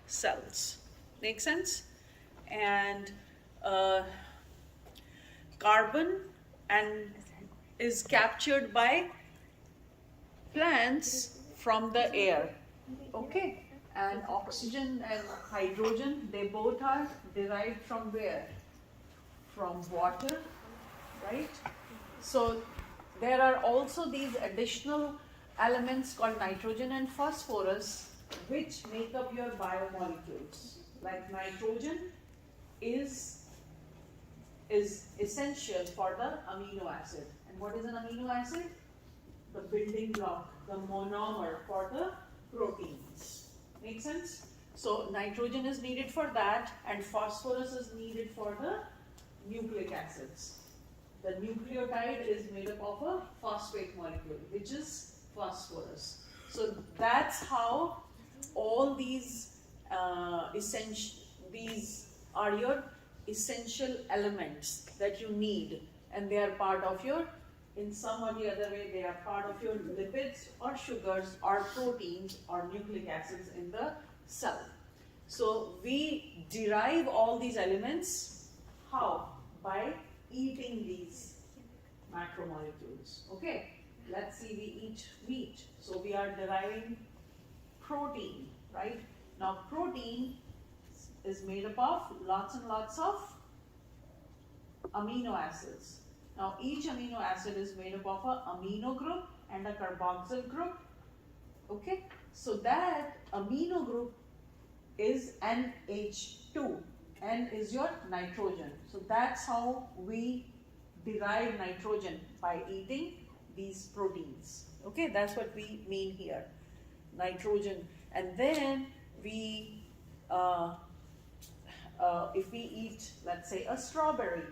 cells. Make sense? And carbon and is captured by plants from the air. Okay? And oxygen and hydrogen, they both are derived from where? From water, right? So there are also these additional elements called nitrogen and phosphorus, which make up your biomolecules. Like nitrogen is essential for the amino acid. And what is an amino acid? The building block, the monomer for the proteins. Make sense? So nitrogen is needed for that, and phosphorus is needed for the nucleic acids. The nucleotide is made up of a phosphate molecule, which is phosphorus. So that's how all these these are your essential elements that you need, and they are part of your, in some or the other way, they are part of your lipids or sugars or proteins or nucleic acids in the cell. So we derive all these elements, how? By eating these macromolecules. Okay, let's see, we eat meat, so we are deriving protein, right? Now protein is made up of lots and lots of amino acids. Now each amino acid is made up of an amino group and a carboxyl group. Okay, so that amino group is NH2. N is your nitrogen. So that's how we derive nitrogen, by eating these proteins. Okay, that's what we mean here, nitrogen. And then we, if we eat, let's say, a strawberry,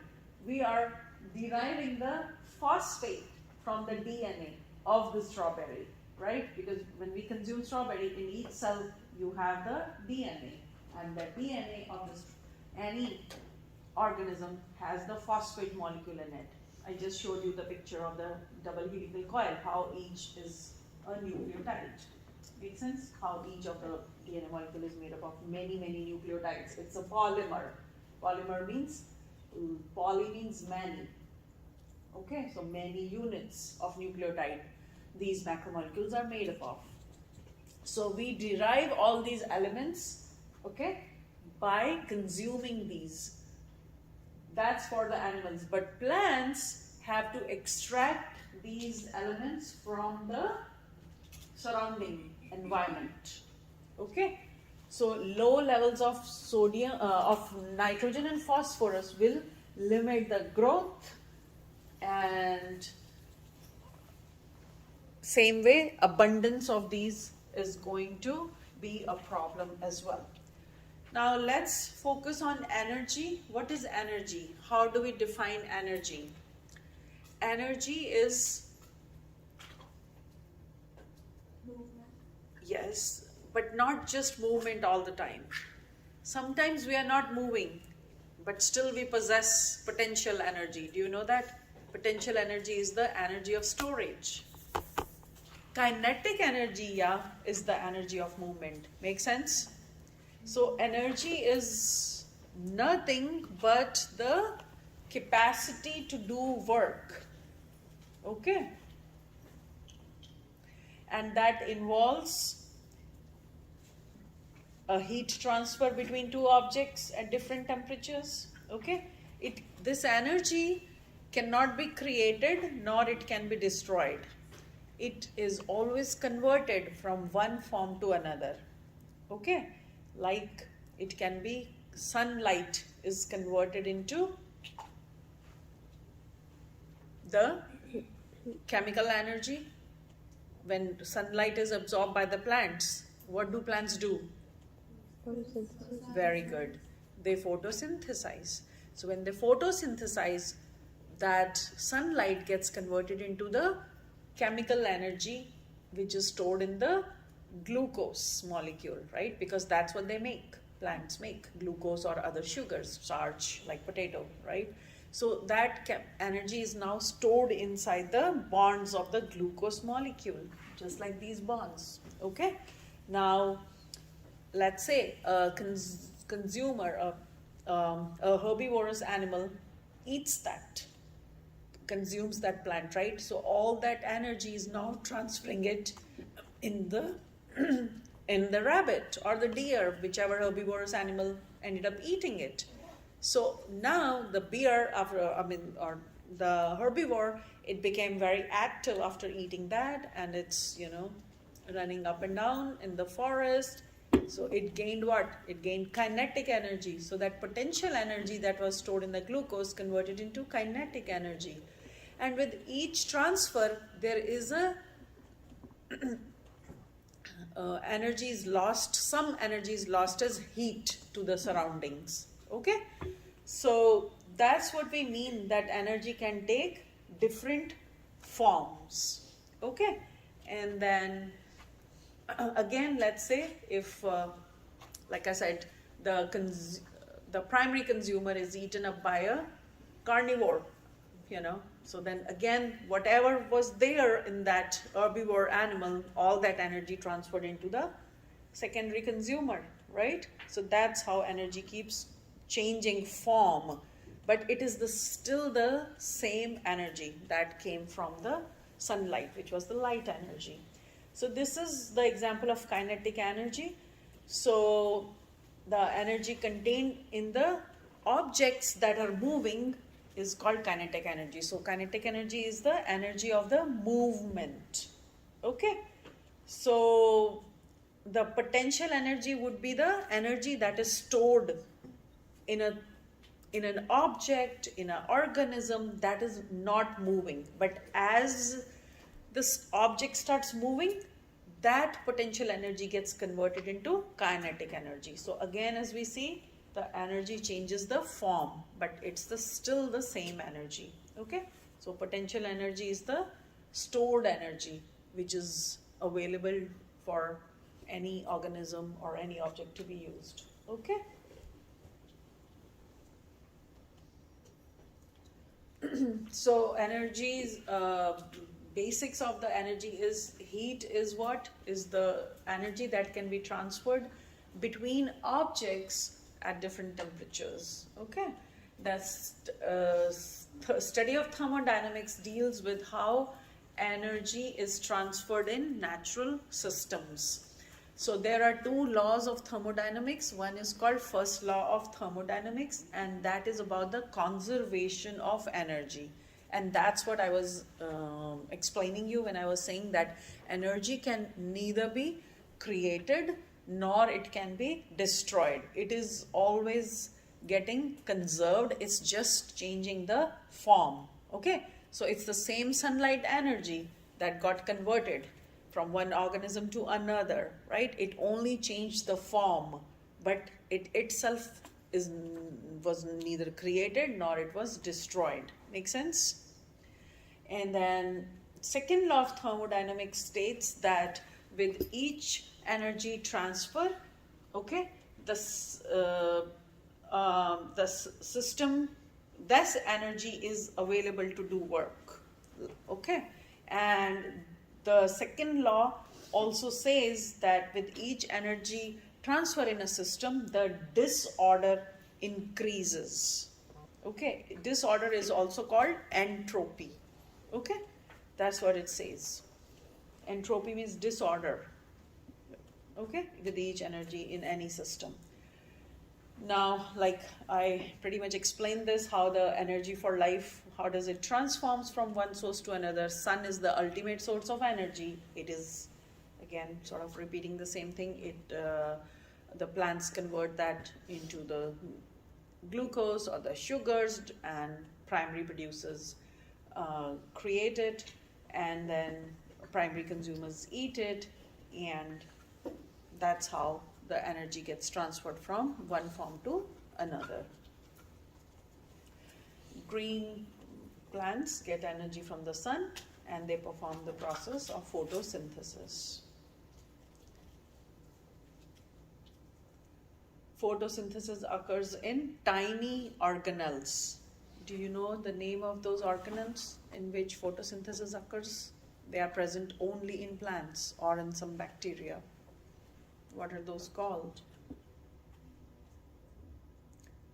we are deriving the phosphate from the DNA of the strawberry, right? Because when we consume strawberry, in each cell you have the DNA, and the DNA of any organism has the phosphate molecule in it. I just showed you the picture of the double helical coil, how each is a nucleotide. Make sense? How each of the DNA molecule is made up of many, many nucleotides. It's a polymer. Polymer means, poly means many. Okay, so many units of nucleotide these macromolecules are made up of. So we derive all these elements, okay, by consuming these. That's for the animals. But plants have to extract these elements from the surrounding environment. Okay, so low levels of sodium, of nitrogen and phosphorus will limit the growth, and same way abundance of these is going to be a problem as well. Now let's focus on energy. What is energy? How do we define energy? Energy is movement. Yes, but not just movement all the time. Sometimes we are not moving, but still we possess potential energy. Do you know that? Potential energy is the energy of storage. Kinetic energy, yeah, is the energy of movement. Make sense? So energy is nothing but the capacity to do work. Okay? And that involves a heat transfer between two objects at different temperatures. Okay? This energy cannot be created, nor it can be destroyed. It is always converted from one form to another. Okay? Like it can be, sunlight is converted into the chemical energy. When sunlight is absorbed by the plants, what do plants do? Photosynthesis. Very good. They photosynthesize. So when they photosynthesize, that sunlight gets converted into the chemical energy, which is stored in the glucose molecule, right? Because that's what they make. Plants make glucose or other sugars, starch like potato, right? So that energy is now stored inside the bonds of the glucose molecule, just like these bonds. Okay? Now, let's say a consumer, a herbivorous animal eats that, consumes that plant, right? So all that energy is now transferring it in the in the rabbit or the deer, whichever herbivorous animal ended up eating it. So now the bear, or the herbivore, it became very active after eating that, and it's, running up and down in the forest. So it gained what? It gained kinetic energy. So that potential energy that was stored in the glucose converted into kinetic energy. And with each transfer, there is a energy is lost, some energy is lost as heat to the surroundings. Okay? So that's what we mean, that energy can take different forms. Okay? And then again, let's say if, like I said, the primary consumer is eaten up by a carnivore, so then again, whatever was there in that herbivore animal, all that energy transferred into the secondary consumer, right? So that's how energy keeps changing form, but it is still the same energy that came from the sunlight, which was the light energy. So this is the example of kinetic energy. So the energy contained in the objects that are moving is called kinetic energy. So kinetic energy is the energy of the movement. Okay? So the potential energy would be the energy that is stored in an object, in an organism that is not moving. But as this object starts moving, that potential energy gets converted into kinetic energy. So again, as we see, the energy changes the form, but it's still the same energy. Okay? So potential energy is the stored energy which is available for any organism or any object to be used. Okay? So energies, basics of the energy is heat is what? Is the energy that can be transferred between objects at different temperatures. Okay? That's study of thermodynamics deals with how energy is transferred in natural systems. So there are two laws of thermodynamics. One is called first law of thermodynamics, and that is about the conservation of energy. And that's what I was explaining you when I was saying that energy can neither be created nor it can be destroyed. It is always getting conserved. It's just changing the form. Okay? So it's the same sunlight energy that got converted from one organism to another, right? It only changed the form, but it itself was neither created nor it was destroyed. Make sense? And then second law of thermodynamics states that with each energy transfer, okay, the system, this energy is available to do work. Okay? And the second law also says that with each energy transfer in a system, the disorder increases. Okay? Disorder is also called entropy. Okay? That's what it says. Entropy means disorder. Okay? With each energy in any system. Now, like I pretty much explained this, how the energy for life, how does it transforms from one source to another. Sun is the ultimate source of energy. It is, again, sort of repeating the same thing. The plants convert that into the glucose or the sugars, and primary producers create it, and then primary consumers eat it, and that's how the energy gets transferred from one form to another. Green plants get energy from the sun, and they perform the process of photosynthesis. Photosynthesis occurs in tiny organelles. Do you know the name of those organelles in which photosynthesis occurs? They are present only in plants or in some bacteria. What are those called?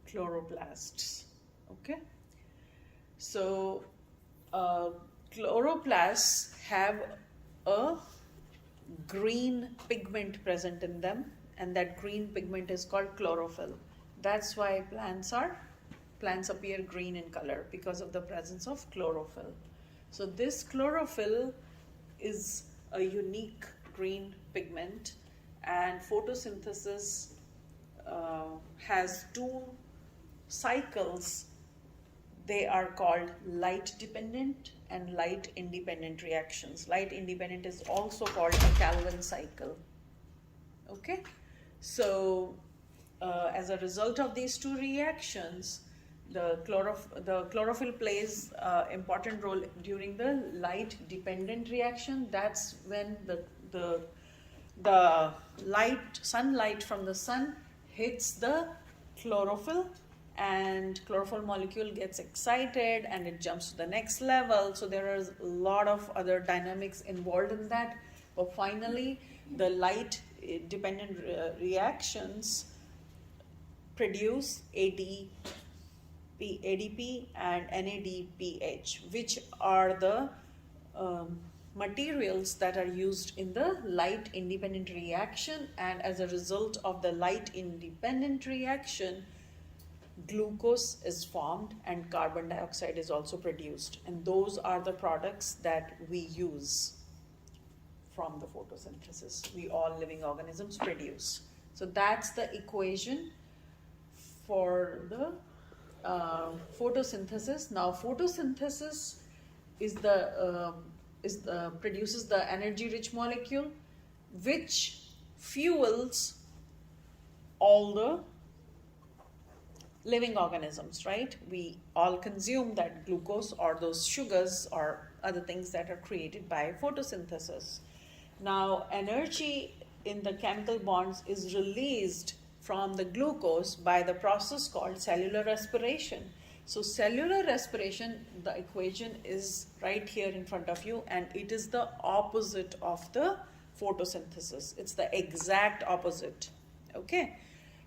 Chloroplasts. Okay. So chloroplasts have a green pigment present in them, and that green pigment is called chlorophyll. That's why plants appear green in color, because of the presence of chlorophyll. So this chlorophyll is a unique green pigment, and photosynthesis has two cycles. They are called light dependent and light independent reactions. Light independent is also called a Calvin cycle. Okay, so as a result of these two reactions, the chlorophyll plays important role during the light dependent reaction. That's when the sunlight from the sun hits the chlorophyll, and chlorophyll molecule gets excited and it jumps to the next level. So there is a lot of other dynamics involved in that, but finally the light dependent reactions produce ADP and NADPH, which are the materials that are used in the light independent reaction, and as a result of the light independent reaction, glucose is formed and carbon dioxide is also produced, and those are the products that we use from the photosynthesis. We all living organisms produce. So that's the equation for the photosynthesis. Now photosynthesis produces the energy-rich molecule, which fuels all the living organisms, right? We all consume that glucose or those sugars or other things that are created by photosynthesis. Now, energy in the chemical bonds is released from the glucose by the process called cellular respiration. So cellular respiration, the equation is right here in front of you, and it is the opposite of the photosynthesis. It's the exact opposite. Okay.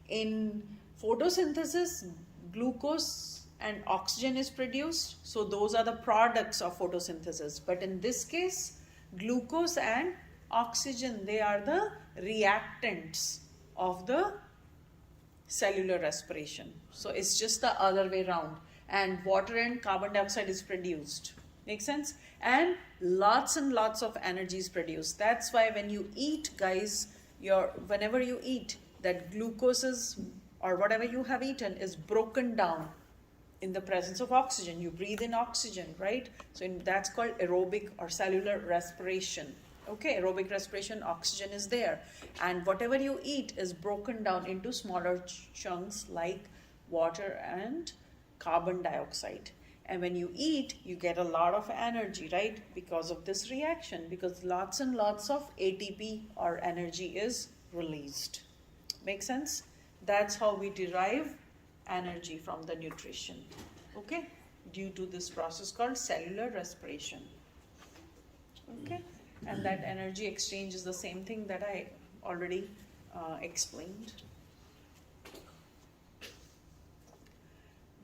In photosynthesis, glucose and oxygen is produced. So those are the products of photosynthesis. But in this case, glucose and oxygen, they are the reactants of the cellular respiration. So it's just the other way around. And water and carbon dioxide is produced. Make sense? And lots of energy is produced. That's why when you eat, guys, whenever you eat, that glucose is, or whatever you have eaten, is broken down in the presence of oxygen. You breathe in oxygen, right? So that's called aerobic or cellular respiration. Okay, aerobic respiration, oxygen is there. And whatever you eat is broken down into smaller chunks like water and carbon dioxide. And when you eat, you get a lot of energy, right? Because of this reaction, because lots and lots of ATP or energy is released. Make sense? That's how we derive energy from the nutrition. Okay? Due to this process called cellular respiration. Okay? And that energy exchange is the same thing that I already explained.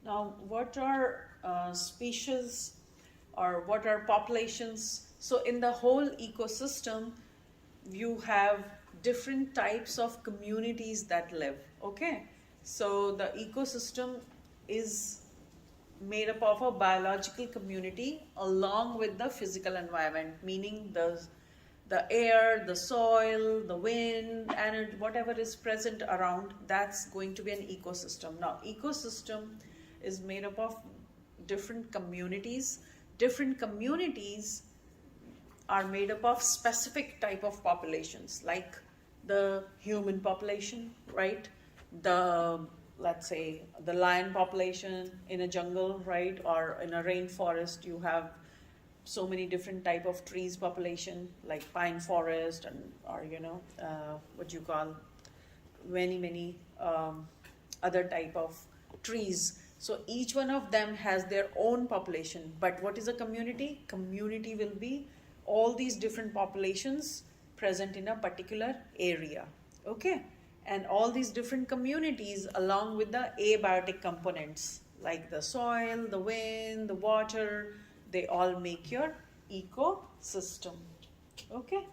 Now, what are species or what are populations? So in the whole ecosystem, you have different types of communities that live. Okay, so the ecosystem is made up of a biological community along with the physical environment, meaning the air, the soil, the wind, and whatever is present around, that's going to be an ecosystem. Now, ecosystem is made up of different communities. Different communities are made up of specific type of populations, like the human population, right? Let's say the lion population in a jungle, right? Or in a rainforest, you have so many different type of trees population, like pine forest or what you call many other type of trees. So each one of them has their own population. But what is a community? Community will be all these different populations present in a particular area. Okay, and all these different communities along with the abiotic components like the soil, the wind, the water, they all make your ecosystem. Okay,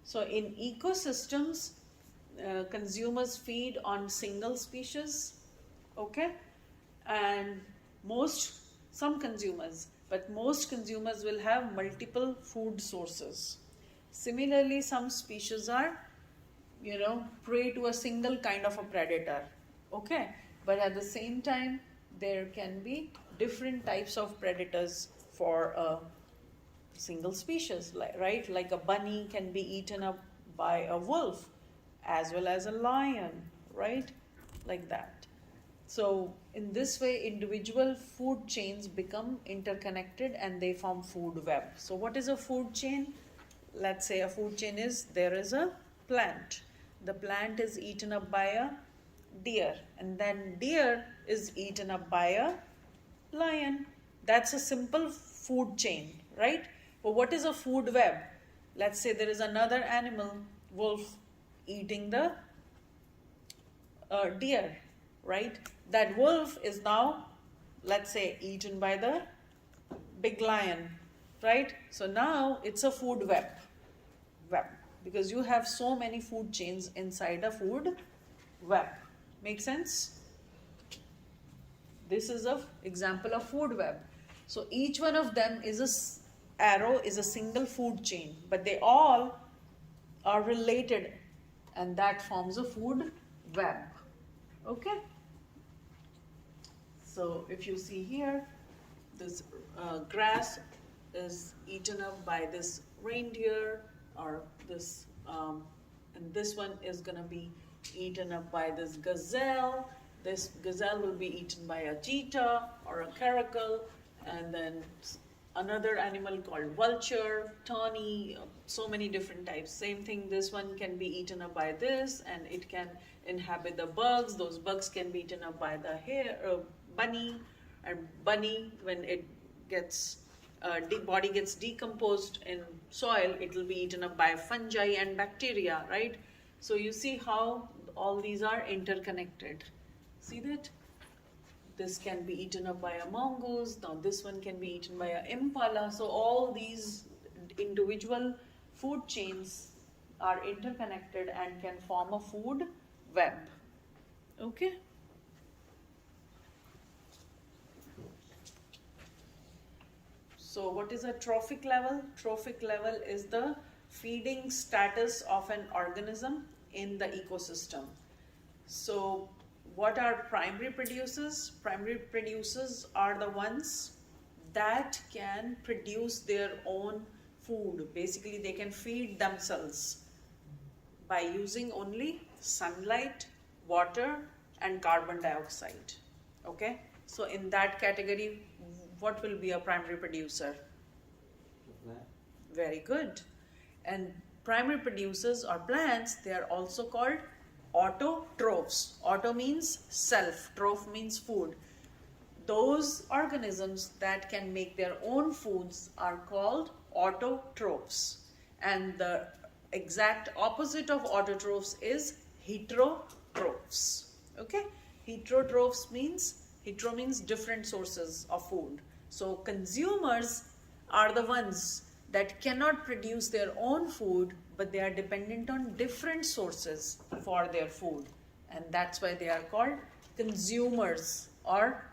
so in ecosystems, consumers feed on single species. Okay, and some consumers, but most consumers will have multiple food sources. Similarly, some species are, prey to a single kind of a predator. Okay, but at the same time, there can be different types of predators for a single species, right? Like a bunny can be eaten up by a wolf as well as a lion, right? Like that. So in this way, individual food chains become interconnected and they form food web. So what is a food chain? Let's say a food chain is, there is a plant. The plant is eaten up by a deer, and then deer is eaten up by a lion. That's a simple food chain, right? But what is a food web? Let's say there is another animal, wolf, eating the deer, right? That wolf is now, let's say, eaten by the big lion, right? So now it's a food web, because you have so many food chains inside a food web. Make sense? This is an example of food web. So each one of them is arrow is a single food chain, but they all are related, and that forms a food web. Okay? So if you see here, this grass is eaten up by this reindeer, or this, and this one is going to be eaten up by this gazelle. This gazelle will be eaten by a cheetah or a caracal, and then another animal called vulture, tawny, so many different types. Same thing, this one can be eaten up by this, and it can inhabit the bugs. Those bugs can be eaten up by the bunny, and bunny, when it gets body gets decomposed in soil, it will be eaten up by fungi and bacteria, right? So you see how all these are interconnected. See that? This can be eaten up by a mongoose. Now this one can be eaten by an impala. So all these individual food chains are interconnected and can form a food web. Okay? So what is a trophic level? Trophic level is the feeding status of an organism in the ecosystem. So what are primary producers? Primary producers are the ones that can produce their own food. Basically, they can feed themselves by using only sunlight, water, and carbon dioxide. Okay? So in that category, what will be a primary producer? Very good. And primary producers or plants, they are also called autotrophs. Auto means self, troph means food. Those organisms that can make their own foods are called autotrophs. And the exact opposite of autotrophs is heterotrophs. Okay? Heterotrophs means, hetero means different sources of food. So consumers are the ones that cannot produce their own food, but they are dependent on different sources for their food. And that's why they are called consumers, or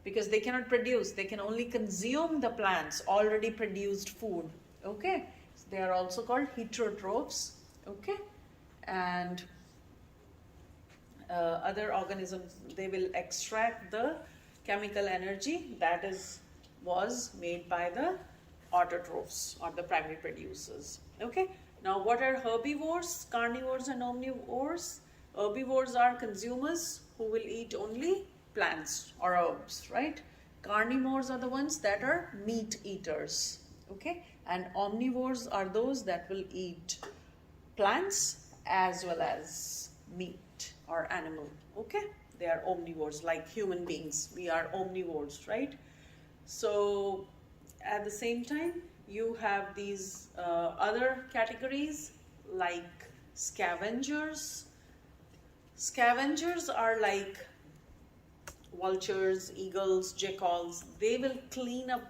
because they cannot produce, they can only consume the plant's already produced food. Okay? So they are also called heterotrophs. Okay? And other organisms, they will extract the chemical energy that was made by the autotrophs or the primary producers. Okay? Now what are herbivores, carnivores and omnivores? Herbivores are consumers who will eat only plants or herbs, right? Carnivores are the ones that are meat eaters. Okay? And omnivores are those that will eat plants as well as meat or animal. Okay? They are omnivores, like human beings. We are omnivores, right? So at the same time, you have these other categories like scavengers. Scavengers are like vultures, eagles, jackals. They will clean up,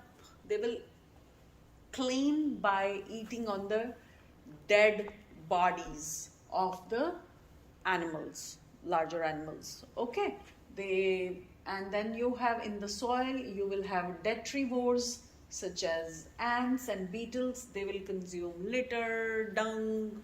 they will clean by eating on the dead bodies of the animals, larger animals. Okay, and then you have in the soil, you will have detrivores such as ants and beetles. They will consume litter, dung,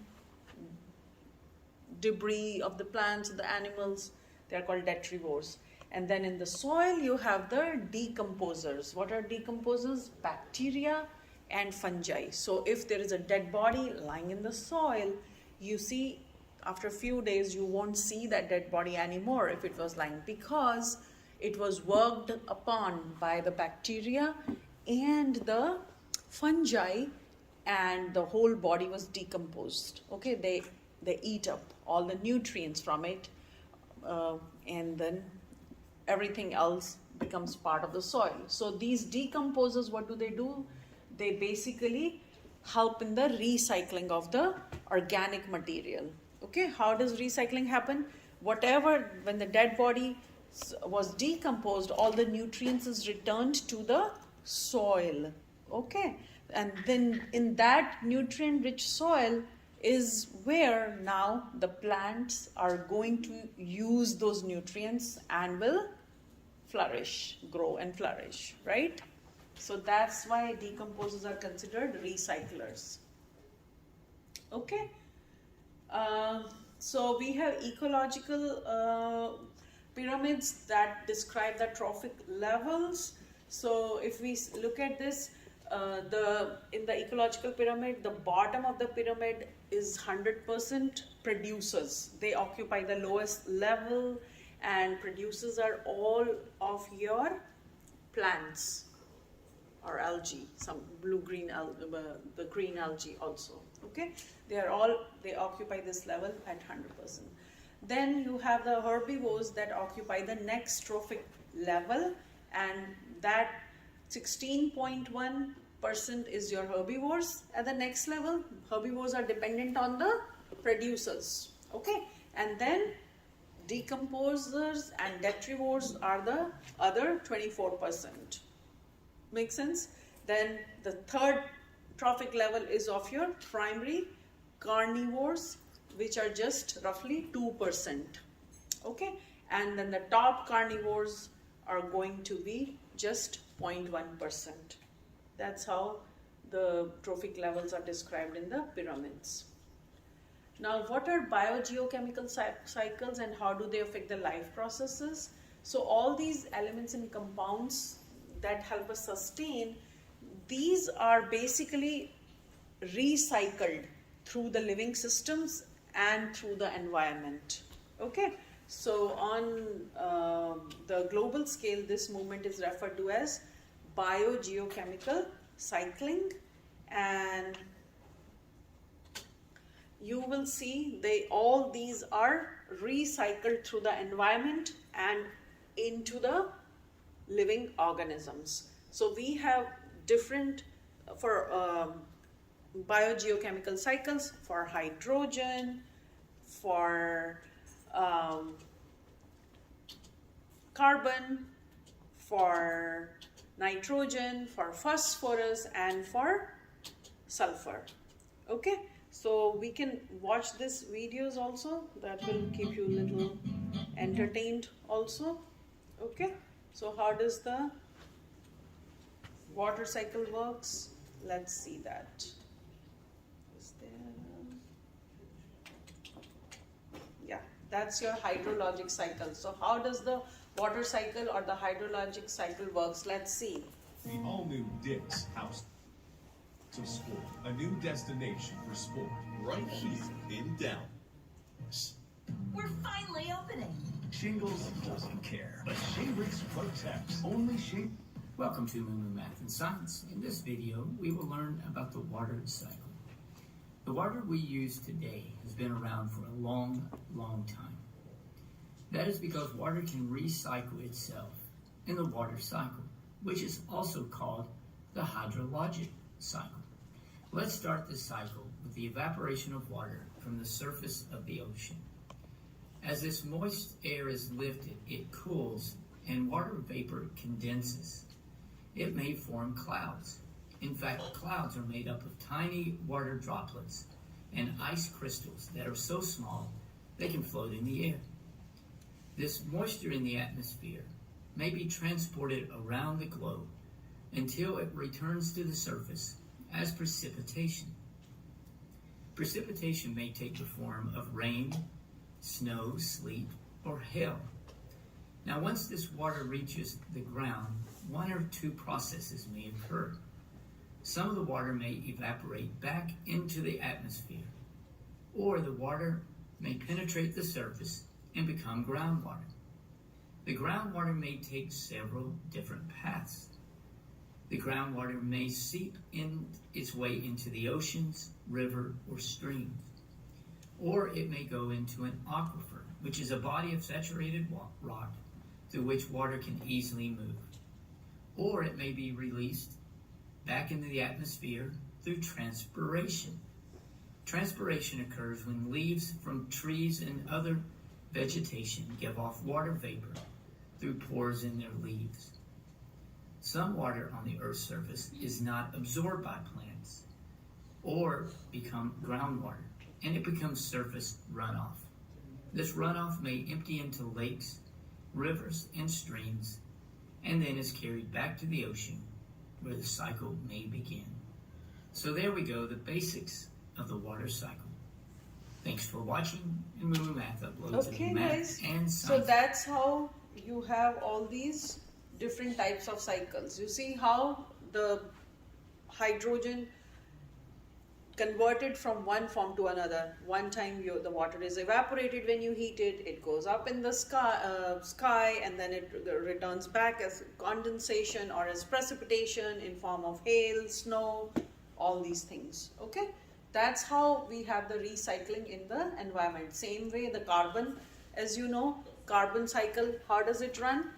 debris of the plants, the animals. They are called detrivores. And then in the soil, you have the decomposers. What are decomposers? Bacteria and fungi. So if there is a dead body lying in the soil, you see after a few days, you won't see that dead body anymore if it was lying, because it was worked upon by the bacteria and the fungi, and the whole body was decomposed. Okay, they eat up all the nutrients from it, and then everything else becomes part of the soil. So these decomposers, what do? They basically help in the recycling of the organic material. Okay, how does recycling happen? When the dead body was decomposed, all the nutrients is returned to the soil. Okay, and then in that nutrient rich soil is where now the plants are going to use those nutrients and will flourish, grow and flourish, right? So that's why decomposers are considered recyclers. Okay, so we have ecological pyramids that describe the trophic levels. So if we look at this, in the ecological pyramid, the bottom of the pyramid is 100% producers. They occupy the lowest level, and producers are all of your plants or algae, some blue-green, the green algae also. Okay, they occupy this level at 100%. Then you have the herbivores that occupy the next trophic level, and that 16.1% is your herbivores. At the next level, herbivores are dependent on the producers. Okay, and then decomposers and detrivores are the other 24%. Make sense? Then the third trophic level is of your primary carnivores, which are just roughly 2%. Okay, and then the top carnivores are going to be just 0.1%. That's how the trophic levels are described in the pyramids. Now, what are biogeochemical cycles and how do they affect the life processes? So all these elements and compounds that help us sustain, these are basically recycled through the living systems and through the environment. Okay, so on the global scale, this movement is referred to as biogeochemical cycling, and you will see all these are recycled through the environment and into the living organisms. So we have different biogeochemical cycles for hydrogen, for carbon, for nitrogen, for phosphorus, and for sulfur. Okay, so we can watch these videos also. That will keep you a little entertained also. Okay, so how does the water cycle works? Let's see that. Is there? Yeah, that's your hydrologic cycle. So how does the water cycle or the hydrologic cycle works? Let's see. The all-new Dick's House of Sport, a new destination for sport, right here in Dallas. We're finally opening. Shingles doesn't care, but Shingrix protects. Only Shing. Welcome to Moo Math and Science. In this video, we will learn about the water cycle. The water we use today has been around for a long, long time. That is because water can recycle itself in the water cycle, which is also called the hydrologic cycle. Let's start this cycle with the evaporation of water from from the surface of the ocean. As this moist air is lifted, it cools and water vapor condenses. It may form clouds. In fact, clouds are made up of tiny water droplets and ice crystals that are so small they can float in the air. This moisture in the atmosphere may be transported around the globe until it returns to the surface as precipitation. Precipitation may take the form of rain, snow, sleet, or hail. Now, once this water reaches the ground, one or two processes may occur. Some of the water may evaporate back into the atmosphere, or the water may penetrate the surface and become groundwater. The groundwater may take several different paths. The groundwater may seep in its way into the oceans, river, or streams. Or it may go into an aquifer, which is a body of saturated rock through which water can easily move. Or it may be released back into the atmosphere through transpiration. Transpiration occurs when leaves from trees and other vegetation give off water vapor through pores in their leaves. Some water on the Earth's surface is not absorbed by plants or become groundwater, and it becomes surface runoff. This runoff may empty into lakes, rivers, and streams, and then is carried back to the ocean where the cycle may begin. So there we go, the basics of the water cycle. Thanks for watching, and Moo Math uploads Okay, math guys. and So science. that's how you have all these different types of cycles. You see how the hydrogen converted from one form to another. One time the water is evaporated when you heat it, it goes up in the sky, and then it returns back as condensation or as precipitation in form of hail, snow, all these things. Okay, that's how we have the recycling in the environment. Same way the carbon, as you know, carbon cycle, how does it run?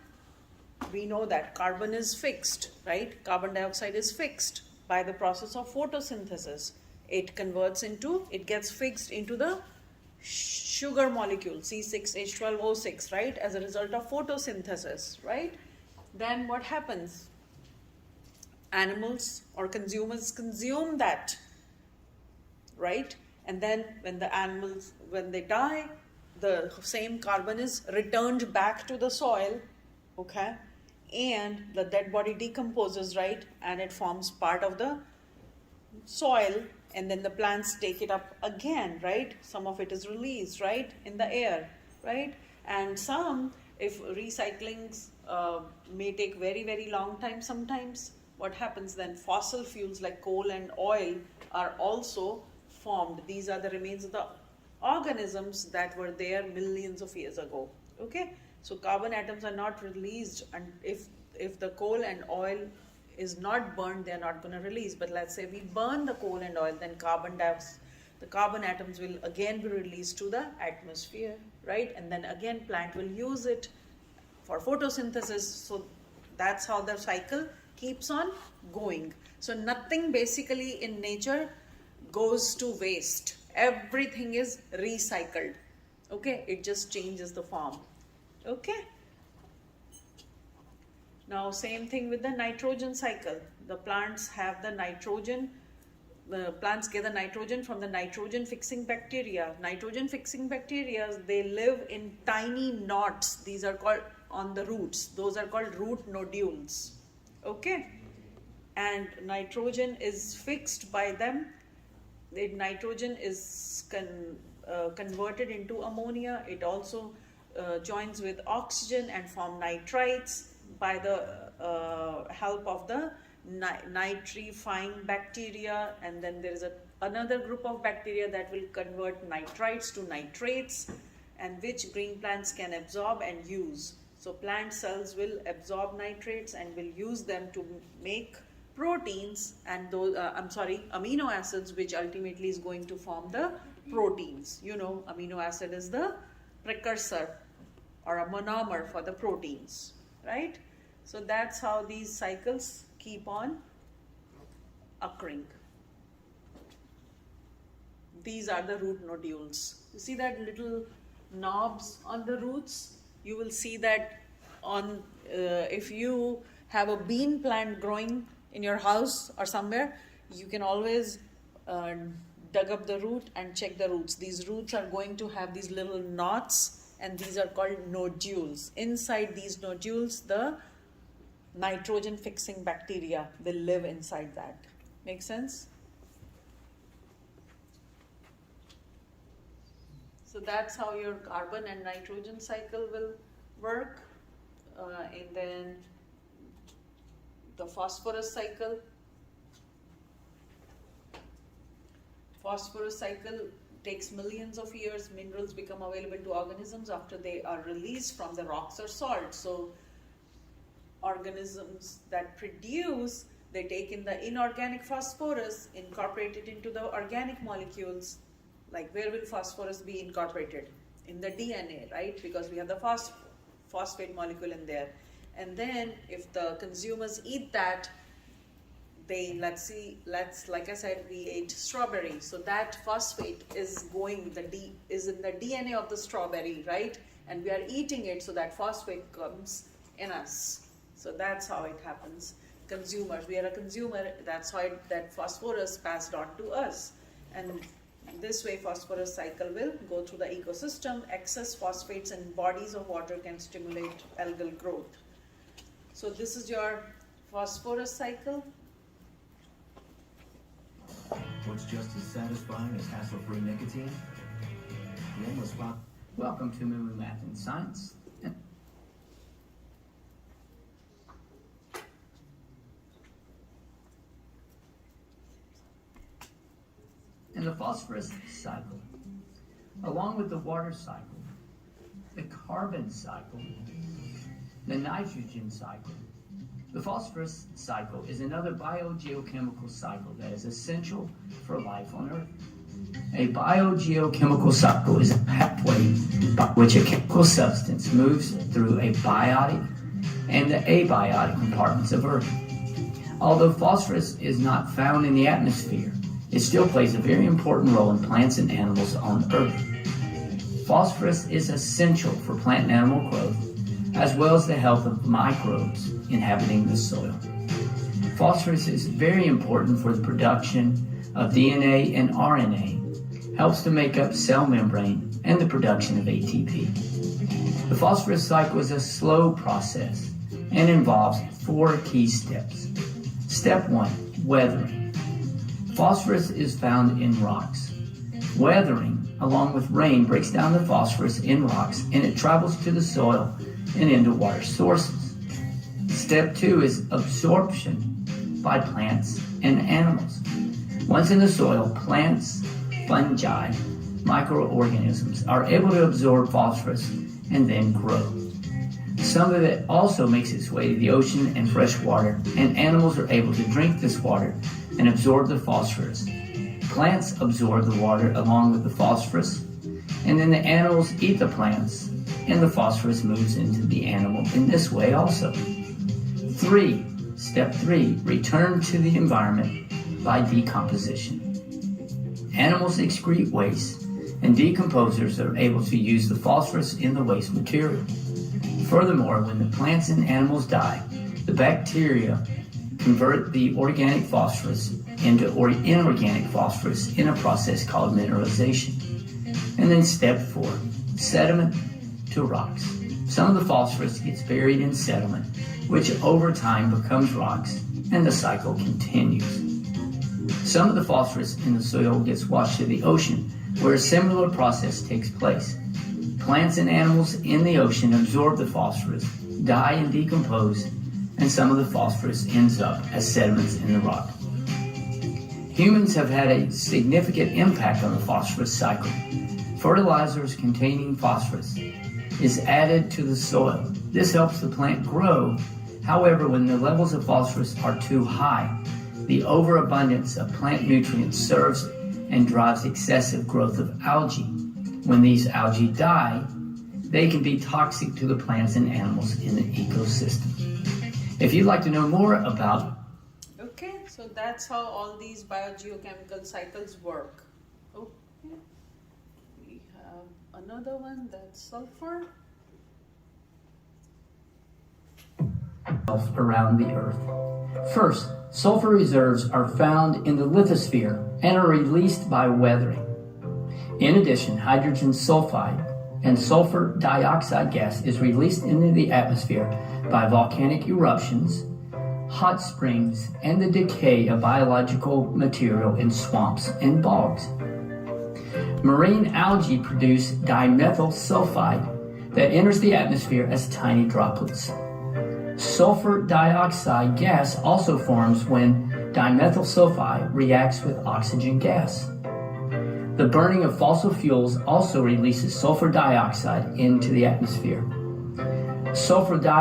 We know that carbon is fixed, right? Carbon dioxide is fixed by the process of photosynthesis. It gets fixed into the sugar molecule, C6H12O6, right? As a result of photosynthesis, right? Then what happens? Animals or consumers consume that, right? And then when they die, the same carbon is returned back to the soil, okay? And the dead body decomposes, right? And it forms part of the soil, and then the plants take it up again, right? Some of it is released, right, in the air, right? And some, if recyclings may take very, very long time sometimes, what happens then? Fossil fuels like coal and oil are also formed. These are the remains of the organisms that were there millions of years ago, okay? So carbon atoms are not released, and if the coal and oil is not burned, they are not going to release. But let's say we burn the coal and oil, then the carbon atoms will again be released to the atmosphere, right? And then again plant will use it for photosynthesis. So that's how the cycle keeps on going. So nothing basically in nature goes to waste. Everything is recycled, okay? It just changes the form, okay? Now same thing with the nitrogen cycle. The plants have the nitrogen, the plants get the nitrogen from the nitrogen fixing bacteria. Nitrogen fixing bacteria, they live in tiny knots. These are called on the roots. Those are called root nodules, okay? And nitrogen is fixed by them. The nitrogen is converted into ammonia. It also joins with oxygen and form nitrites by the help of the nitrifying bacteria. And then there is another group of bacteria that will convert nitrites to nitrates, and which green plants can absorb and use. So plant cells will absorb nitrates and will use them to make proteins and those amino acids, which ultimately is going to form the proteins. You know, amino acid is the precursor or a monomer for the proteins, right? So that's how these cycles keep on occurring. these are the root nodules. You see that little knobs on the roots? You will see that on if you have a bean plant growing in your house or somewhere, you can always dug up the root and check the roots. These roots are going to have these little knots, and these are called nodules. Inside these nodules, the nitrogen fixing bacteria, they live inside that. Make sense? So that's how your carbon and nitrogen cycle will work. And then the phosphorus cycle. Phosphorus cycle takes millions of years. Minerals become available to organisms after they are released from the rocks or salt. So organisms that produce, they take in the inorganic phosphorus, incorporate it into the organic molecules. Like, where will phosphorus be incorporated? In the DNA, right? Because we have the phosphate molecule in there. And then if the consumers eat that, they, like I said, we ate strawberry. So that phosphate is is in the DNA of the strawberry, right? And we are eating it, so that phosphate comes in us. So that's how it happens. Consumers, we are a consumer, that's how that phosphorus passed on to us. And this way phosphorus cycle will go through the ecosystem. Excess phosphates in bodies of water can stimulate algal growth. So this is your phosphorus cycle. What's just as satisfying as hassle-free nicotine? The endless spot. Welcome to Moo Math and Science. And the phosphorus cycle, along with the water cycle, the carbon cycle, the nitrogen cycle. The phosphorus cycle is another biogeochemical cycle that is essential for life on Earth. A biogeochemical cycle is a pathway by which a chemical substance moves through a biotic and the abiotic compartments of Earth. Although phosphorus is not found in the atmosphere, it still plays a very important role in plants and animals on Earth. Phosphorus is essential for plant and animal growth, as well as the health of microbes inhabiting the soil. Phosphorus is very important for the production of DNA and RNA, helps to make up cell membrane, and the production of ATP. The phosphorus cycle is a slow process and involves 4 key steps. Step 1, weathering. Phosphorus is found in rocks. Weathering, along with rain, breaks down the phosphorus in rocks, and it travels to the soil and into water sources. Step 2 is absorption by plants and animals. Once in the soil, plants, fungi, microorganisms are able to absorb phosphorus and then grow. Some of it also makes its way to the ocean and fresh water, and animals are able to drink this water and absorb the phosphorus. Plants absorb the water along with the phosphorus, and then the animals eat the plants, and the phosphorus moves into the animal in this way also. Step 3, return to the environment by decomposition. Animals excrete waste, and decomposers are able to use the phosphorus in the waste material. Furthermore, when the plants and animals die, the bacteria convert the organic phosphorus into inorganic phosphorus in a process called mineralization. And then step 4, sediment to rocks. Some of the phosphorus gets buried in sediment, which over time becomes rocks, and the cycle continues. Some of the phosphorus in the soil gets washed to the ocean, where a similar process takes place. Plants and animals in the ocean absorb the phosphorus, die and decompose, and some of the phosphorus ends up as sediments in the rock. Humans have had a significant impact on the phosphorus cycle. Fertilizers containing phosphorus is added to the soil. This helps the plant grow. However, when the levels of phosphorus are too high, the overabundance of plant nutrients serves and drives excessive growth of algae. When these algae die, they can be toxic to the plants and animals in the ecosystem. If you'd like to know more about... Okay, so that's how all these biogeochemical cycles work. Oh, Okay. We have another one, that's sulfur. Around the Earth. First, sulfur reserves are found in the lithosphere and are released by weathering. In addition, hydrogen sulfide and sulfur dioxide gas is released into the atmosphere by volcanic eruptions, hot springs, and the decay of biological material in swamps and bogs. Marine algae produce dimethyl sulfide that enters the atmosphere as tiny droplets. Sulfur dioxide gas also forms when dimethyl sulfide reacts with oxygen gas. The burning of fossil fuels also releases sulfur dioxide into the atmosphere. Sulfur dioxide